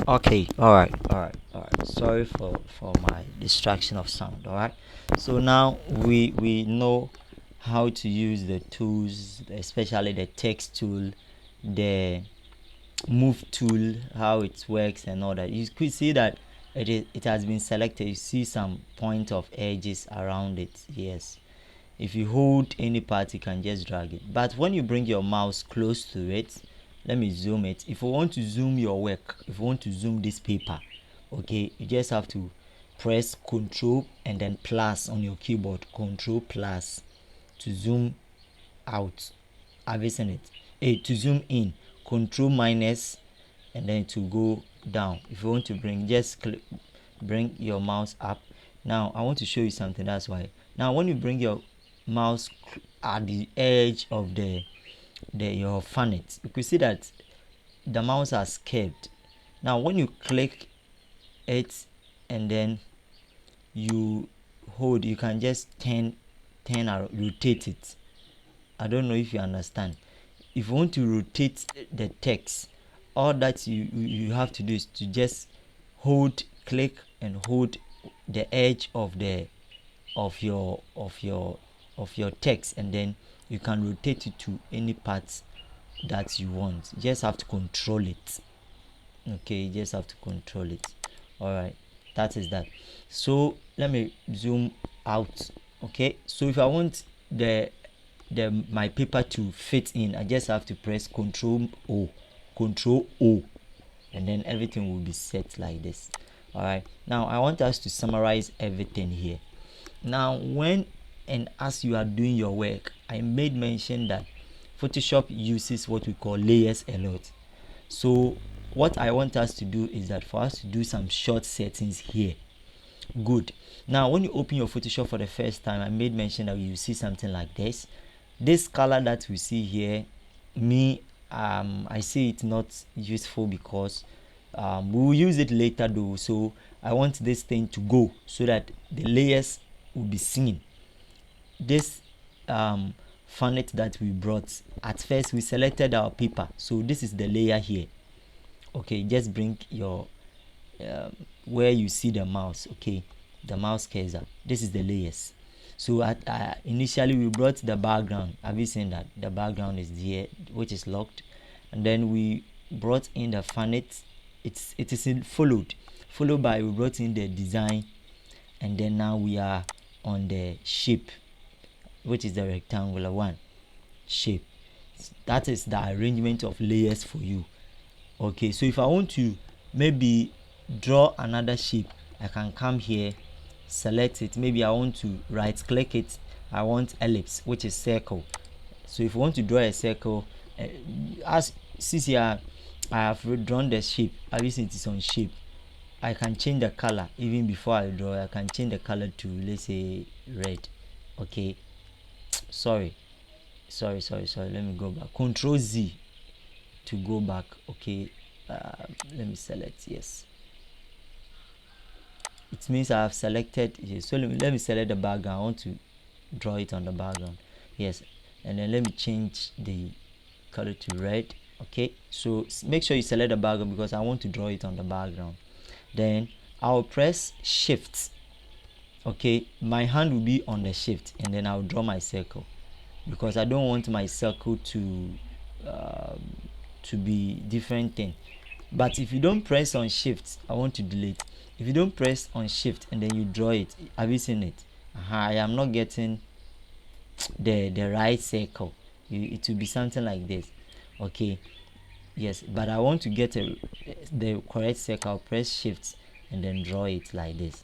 Okay, all right. Sorry for my distraction of sound. All right. So now we know how to use the tools, especially the text tool, the move tool, how it works and all that. You could see that it has been selected. You see some point of edges around it. Yes. If you hold any part, you can just drag it. But when you bring your mouse close to it, let me zoom it. If you want to zoom your work, if you want to zoom this paper, okay, you just have to press Control and then plus on your keyboard. Control plus to zoom out. Have you seen it? To zoom in, Control minus, and then to go down. If you want to bring, just bring your mouse up. Now I want to show you something. That's why. Now when you bring your mouse at the edge of your funnel, you can see that the mouse has curved. Now when you click it and then you hold, you can just turn or rotate it. I don't know if you understand. If you want to rotate the text, all that you have to do is to just click and hold the edge of your text, and then you can rotate it to any part that you want. You just have to control it. Okay, you just have to control it. All right, that is that. So let me zoom out. Okay, so if I want my paper to fit in, I just have to press Control O, and then everything will be set like this. All right, now I want us to summarize everything here. Now when and as you are doing your work, I made mention that Photoshop uses what we call layers a lot. So what I want us to do is that for us to do some short settings here. Good. Now when you open your Photoshop for the first time, I made mention that you see something like this. This color that we see here, I see it not useful because we will use it later though. So I want this thing to go so that the layers will be seen. This funnet that we brought, at first we selected our paper, so this is the layer here. Okay, just bring your where you see the mouse, okay, the mouse cursor. This is the layers. So initially we brought the background. Have you seen that the background is here, which is locked? And then we brought in the funnet. It is followed by, we brought in the design, and then now we are on the shape, which is the rectangular one shape. That is the arrangement of layers for you. Okay, so if I want to maybe draw another shape, I can come here, select it. Maybe I want to right click it. I want ellipse, which is circle. So if you want to draw a circle, as since here I have drawn the shape, I use it is on shape. I can change the color even before I draw. I can change the color to, let's say, red. Okay, sorry, let me go back. Control Z to go back. Okay, let me select. Yes, it means I have selected. Yes. So let me select the background. I want to draw it on the background. Yes, and then let me change the color to red. Okay, so make sure you select the background because I want to draw it on the background. Then I'll press Shift. Okay, my hand will be on the Shift, and then I'll draw my circle because I don't want my circle to be different thing. But if you don't press on Shift, I want to delete. If you don't press on Shift and then you draw it, have you seen it? I am not getting the right circle. It will be something like this. Okay, yes, but I want to get the correct circle. I'll press Shift and then draw it like this.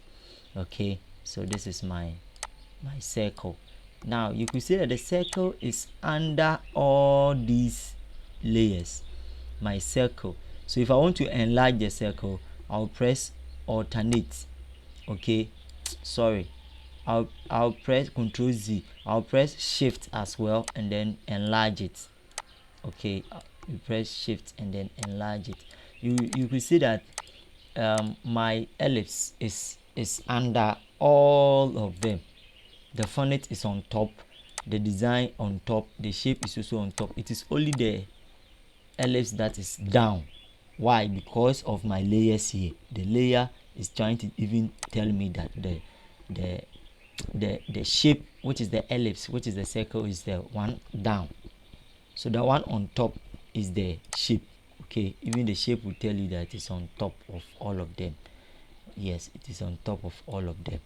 Okay, so this is my circle. Now you can see that the circle is under all these layers, my circle. So if I want to enlarge the circle, I'll press alternate. Okay, sorry, I'll press Ctrl Z. I'll press Shift as well and then enlarge it. Okay, you press Shift and then enlarge it. You can see that my ellipse is under all of them. The funnet is on top, the design on top, the shape is also on top. It is only the ellipse that is down. Why? Because of my layers here. The layer is trying to even tell me that the the shape, which is the ellipse, which is the circle, is the one down. So the one on top is the shape. Okay, even the shape will tell you that it's on top of all of them. Yes, it is on top of all of them.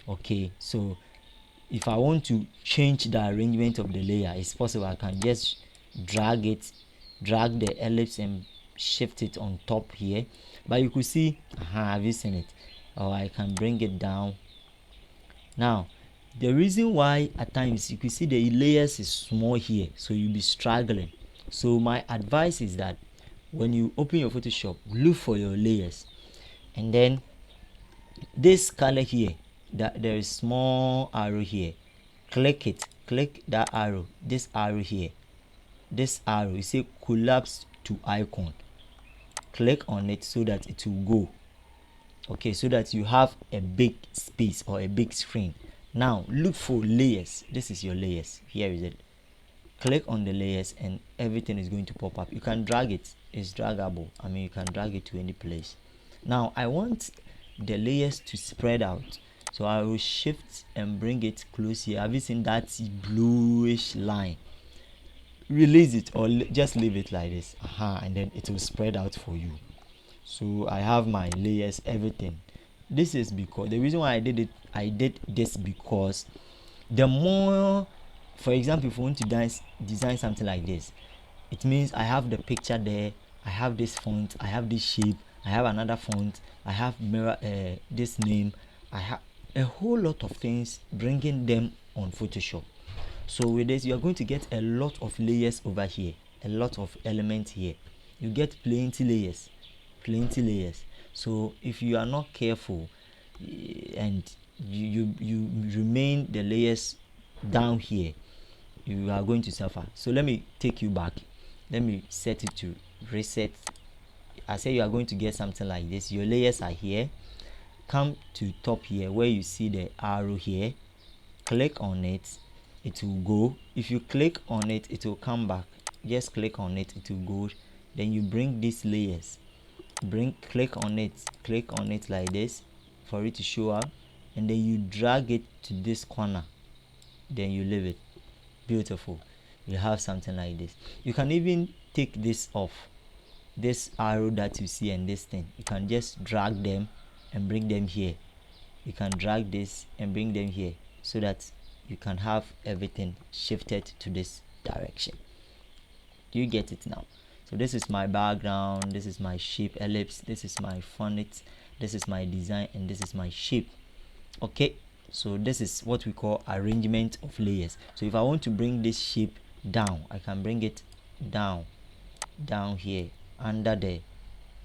Okay, so if I want to change the arrangement of the layer, it's possible. I can just drag the ellipse and shift it on top here. But you could see, have you seen it? Or I can bring it down. Now, the reason why at times you can see the layers is small here, so you'll be struggling. So my advice is that when you open your Photoshop, look for your layers, and then this color here, that there is small arrow here, click it, click that arrow, this arrow here, this arrow, you say collapse to icon, click on it so that it will go. Okay, so that you have a big space or a big screen. Now look for layers. This is your layers. Here is it. Click on the layers and everything is going to pop up. You can drag it. It's draggable. I mean, you can drag it to any place. Now I want the layers to spread out, so I will shift and bring it close here. Have you seen that bluish line? Release it or just leave it like this, and then it will spread out for you. So I have my layers, everything. This is because the reason why I did this because the more, for example, if you want to design something like this, it means I have the picture there, I have this font, I have this shape, I have another font, I have mirror, this name, I have a whole lot of things, bringing them on Photoshop. So with this, you are going to get a lot of layers over here, a lot of elements here. You get plenty layers. So if you are not careful, and you remain the layers down here, you are going to suffer. So let me take you back. Let me set it to reset. I say you are going to get something like this. Your layers are here. Come to top here where you see the arrow here, click on it, it will go. If you click on it, it will come back. Just click on it, it will go. Then you bring these layers, click on it like this for it to show up, and then you drag it to this corner, then you leave it. Beautiful. You have something like this. You can even take this off, this arrow that you see and this thing, you can just drag them and bring them here. You can drag this and bring them here, so that you can have everything shifted to this direction. Do you get it now? So this is my background, this is my shape ellipse, this is my font, this is my design, and this is my shape. Okay, so this is what we call arrangement of layers. So if I want to bring this shape down, I can bring it down here under there.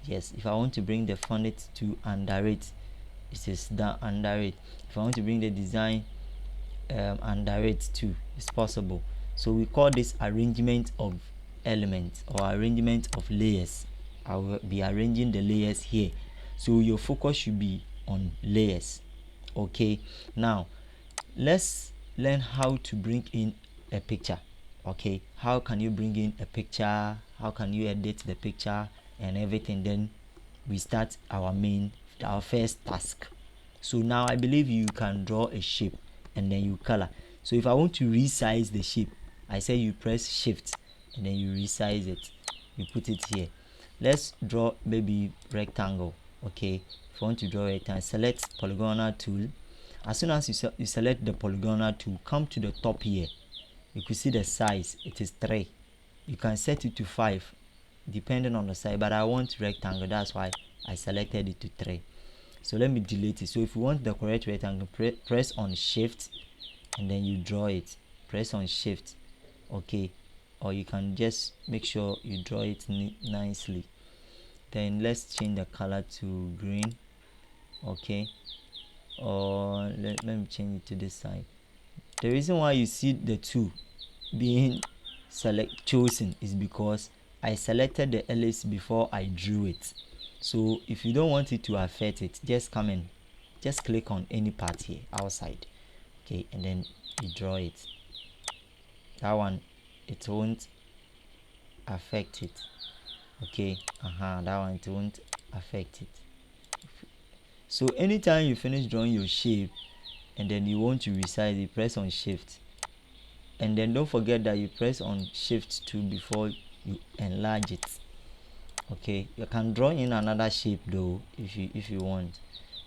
Yes, if I want to bring the font to under it, it is down under it. If I want to bring the design under it too, it's possible. So we call this arrangement of elements or arrangement of layers. I will be arranging the layers here, so your focus should be on layers. Okay, now let's learn how to bring in a picture. Okay, how can you bring in a picture, how can you edit the picture and everything? Then we start our first task. So now I believe you can draw a shape and then you color. So if I want to resize the shape, I say you press shift and then you resize it, you put it here. Let's draw maybe rectangle. Okay, if you want to draw a rectangle, select polygonal tool. As soon as you select the polygonal tool, come to the top here. You can see the size, it is 3. You can set it to 5 depending on the size, but I want rectangle, that's why I selected it to 3. So let me delete it. So if you want the correct rectangle, press on shift and then you draw it. Press on shift. Okay, or you can just make sure you draw it nicely. Then let's change the color to green. Okay, or let me change it to this side. The reason why you see the two being chosen is because I selected the ellipse before I drew it. So if you don't want it to affect it, just come in, just click on any part here outside. Okay, and then you draw it. That one, it won't affect it. Okay, that one, it won't affect it. So anytime you finish drawing your shape and then you want to resize it, press on shift, and then don't forget that you press on shift 2 before you enlarge it. Okay, you can draw in another shape though if you want.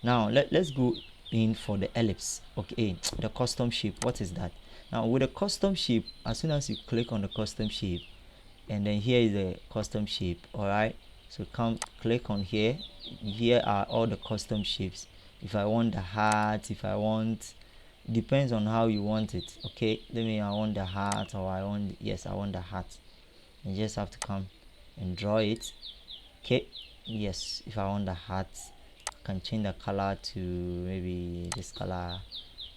Now let's go in for the ellipse. Okay, the custom shape. What is that? Now with the custom shape, as soon as you click on the custom shape, and then here is the custom shape. All right, so come click on here. Here are all the custom shapes. If I want the heart, if I want, depends on how you want it. Okay, I want the heart, or I want, yes, I want the heart. You just have to come and draw it. Okay, yes, if I want the heart, I can change the color to maybe this color.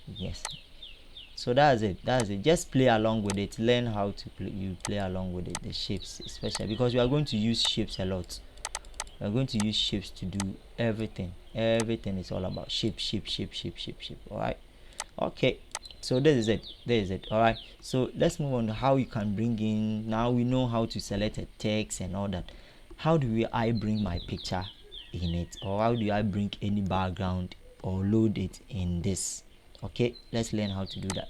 Yes, so that's it. Just play along with it. Learn how to play along with it, the shapes especially, because we are going to use shapes a lot. We are going to use shapes to do everything. Everything is all about shape. All right, okay, so this is it. All right, so let's move on to how you can bring in. Now we know how to select a text and all that. How do I bring my picture in it, or how do I bring any background or load it in this? Okay, let's learn how to do that.